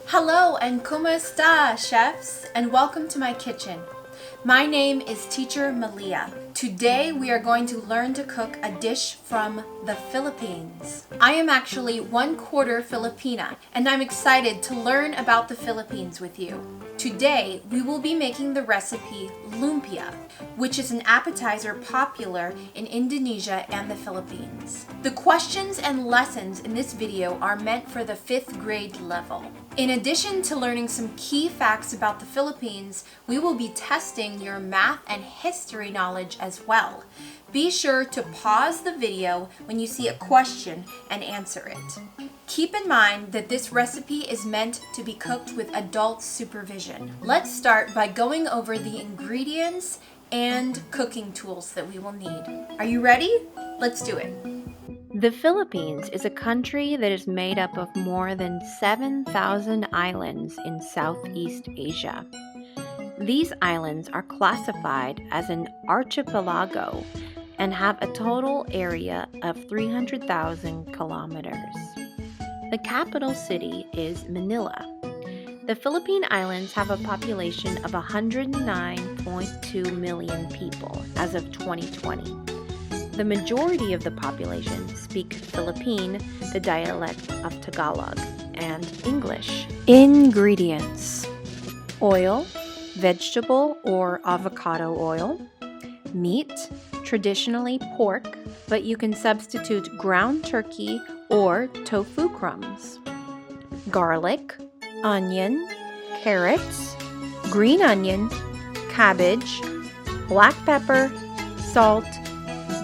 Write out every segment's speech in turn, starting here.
Hello and ¿cómo está, chefs? And welcome to my kitchen. My name is Teacher Malia. Today we are going to learn to cook a dish from the Philippines. I am actually 1/4 Filipina, and I'm excited to learn about the Philippines with you. Today we will be making the recipe Lumpia, which is an appetizer popular in Indonesia and the Philippines. The questions and lessons in this video are meant for the 5th grade level. In addition to learning some key facts about the Philippines, we will be testing your math and history knowledge as well. Be sure to pause the video when you see a question and answer it. Keep in mind that this recipe is meant to be cooked with adult supervision. Let's start by going over the ingredients and cooking tools that we will need. Are you ready? Let's do it. The Philippines is a country that is made up of more than 7,000 islands in Southeast Asia. These islands are classified as an archipelago and have a total area of 300,000 kilometers. The capital city is Manila. The Philippine Islands have a population of 109.2 million people as of 2020. The majority of the population speak Philippine, the dialect of Tagalog, and English. Ingredients: oil, vegetable or avocado oil, meat, traditionally pork, but you can substitute ground turkey or tofu crumbs, garlic, onion, carrots, green onion, cabbage, black pepper, salt,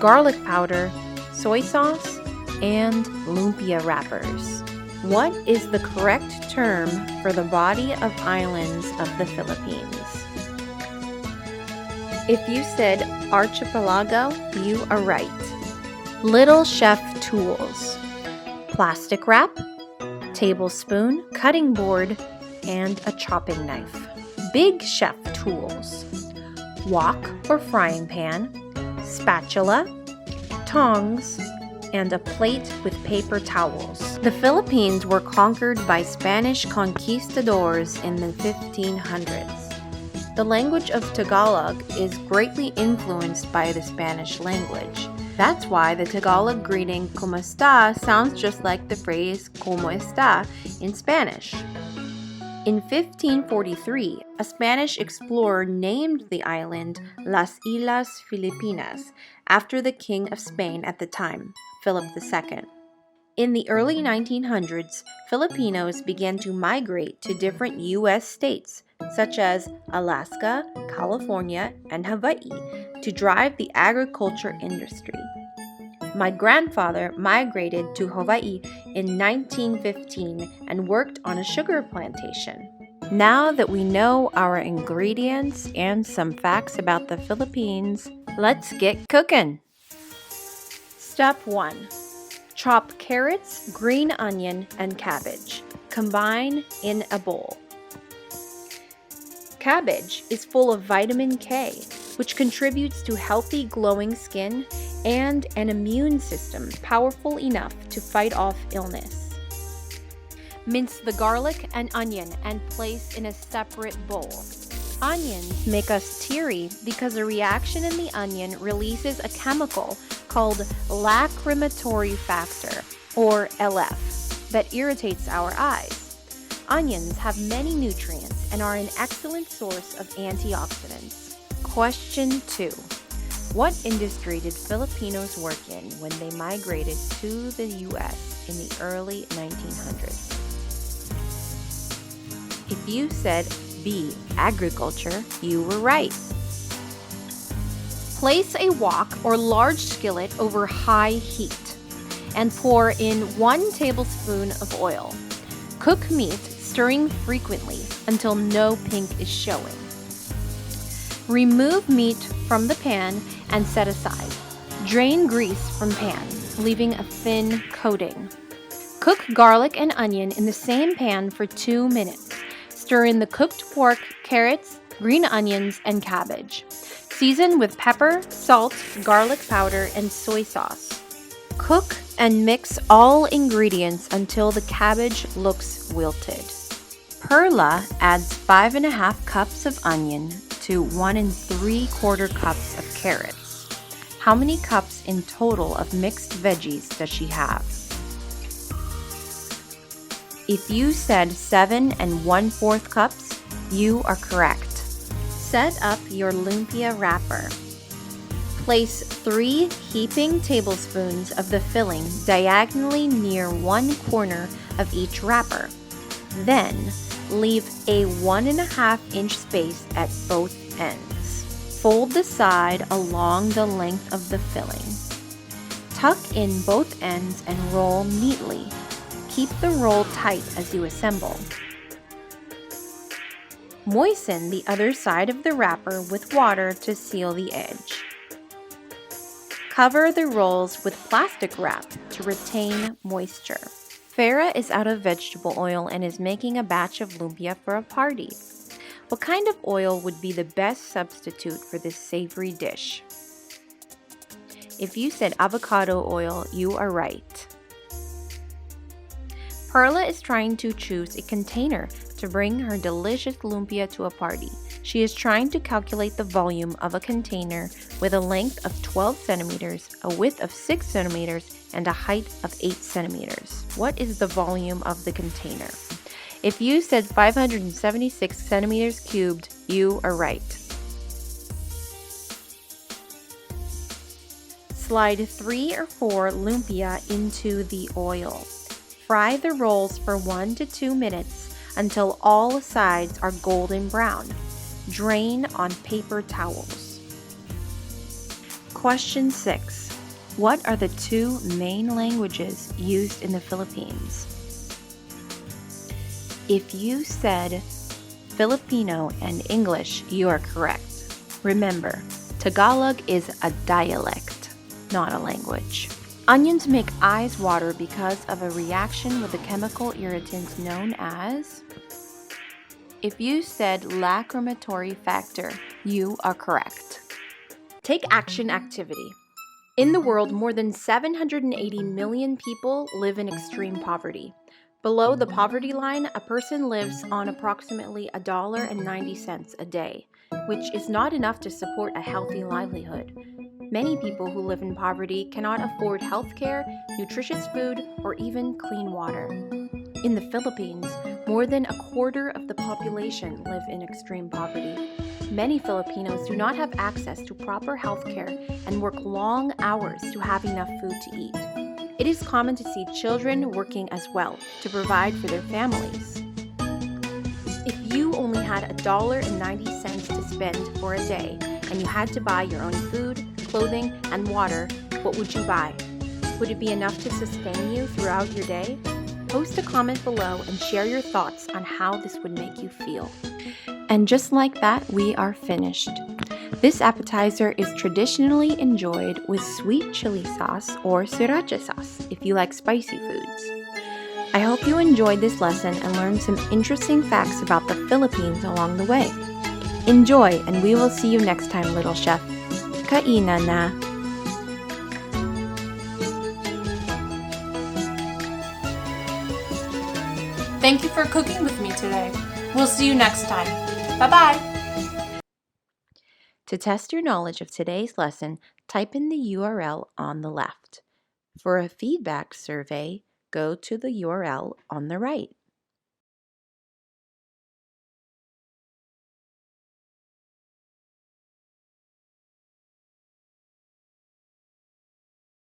garlic powder, soy sauce, and lumpia wrappers. What is the correct term for the body of islands of the Philippines? If you said archipelago, you are right. Little chef tools: plastic wrap, tablespoon, cutting board, and a chopping knife. Big chef tools: wok or frying pan, spatula, tongs, and a plate with paper towels. The Philippines were conquered by Spanish conquistadors in the 1500s. The language of Tagalog is greatly influenced by the Spanish language. That's why the Tagalog greeting "¿Cómo está?" sounds just like the phrase "¿Cómo está?" in Spanish. In 1543, a Spanish explorer named the island Las Islas Filipinas after the King of Spain at the time, Philip II. In the early 1900s, Filipinos began to migrate to different U.S. states, such as Alaska, California, and Hawaii, to drive the agriculture industry. My grandfather migrated to Hawaii in 1915 and worked on a sugar plantation. Now that we know our ingredients and some facts about the Philippines, let's get cooking! Step 1. Chop carrots, green onion, and cabbage. Combine in a bowl. Cabbage is full of vitamin K, which contributes to healthy, glowing skin and an immune system powerful enough to fight off illness. Mince the garlic and onion and place in a separate bowl. Onions make us teary because a reaction in the onion releases a chemical called lacrimatory factor, or LF, that irritates our eyes. Onions have many nutrients and are an excellent source of antioxidants. Question 2. What industry did Filipinos work in when they migrated to the U.S. in the early 1900s? If you said B, agriculture, you were right. Place a wok or large skillet over high heat and pour in 1 tablespoon of oil. Cook meat, stirring frequently until no pink is showing. Remove meat from the pan and set aside. Drain grease from pan, leaving a thin coating. Cook garlic and onion in the same pan for 2 minutes. Stir in the cooked pork, carrots, green onions, and cabbage. Season with pepper, salt, garlic powder, and soy sauce. Cook and mix all ingredients until the cabbage looks wilted. Perla adds 5.5 cups of onion to 1 3/4 cups of carrots. How many cups in total of mixed veggies does she have? If you said 7 1/4 cups, you are correct. Set up your lumpia wrapper. Place 3 heaping tablespoons of the filling diagonally near one corner of each wrapper. Then, leave a 1.5 inch space at both ends. Fold the side along the length of the filling. Tuck in both ends and roll neatly. Keep the roll tight as you assemble. Moisten the other side of the wrapper with water to seal the edge. Cover the rolls with plastic wrap to retain moisture. Farah is out of vegetable oil and is making a batch of lumpia for a party. What kind of oil would be the best substitute for this savory dish? If you said avocado oil, you are right. Perla is trying to choose a container to bring her delicious lumpia to a party. She is trying to calculate the volume of a container with a length of 12 centimeters, a width of 6 centimeters, and a height of 8 centimeters. What is the volume of the container? If you said 576 centimeters cubed, you are right. Slide 3 or 4 lumpia into the oil. Fry the rolls for 1 to 2 minutes until all sides are golden brown. Drain on paper towels. Question 6. What are the 2 main languages used in the Philippines? If you said Filipino and English, you are correct. Remember, Tagalog is a dialect, not a language. Onions make eyes water because of a reaction with a chemical irritant known as... If you said lacrimatory factor, you are correct. Take action activity. In the world, more than 780 million people live in extreme poverty. Below the poverty line, a person lives on approximately $1.90 a day, which is not enough to support a healthy livelihood. Many people who live in poverty cannot afford health care, nutritious food, or even clean water. In the Philippines, more than a quarter of the population live in extreme poverty. Many Filipinos do not have access to proper health care and work long hours to have enough food to eat. It is common to see children working as well to provide for their families. If you only had $1.90 to spend for a day and you had to buy your own food, clothing, and water, what would you buy? Would it be enough to sustain you throughout your day? Post a comment below and share your thoughts on how this would make you feel. And just like that, we are finished. This appetizer is traditionally enjoyed with sweet chili sauce or sriracha sauce if you like spicy foods. I hope you enjoyed this lesson and learned some interesting facts about the Philippines along the way. Enjoy, and we will see you next time, little chef. Kainan na! Thank you for cooking with me today. We'll see you next time. Bye-bye. To test your knowledge of today's lesson, type in the URL on the left. For a feedback survey, go to the URL on the right.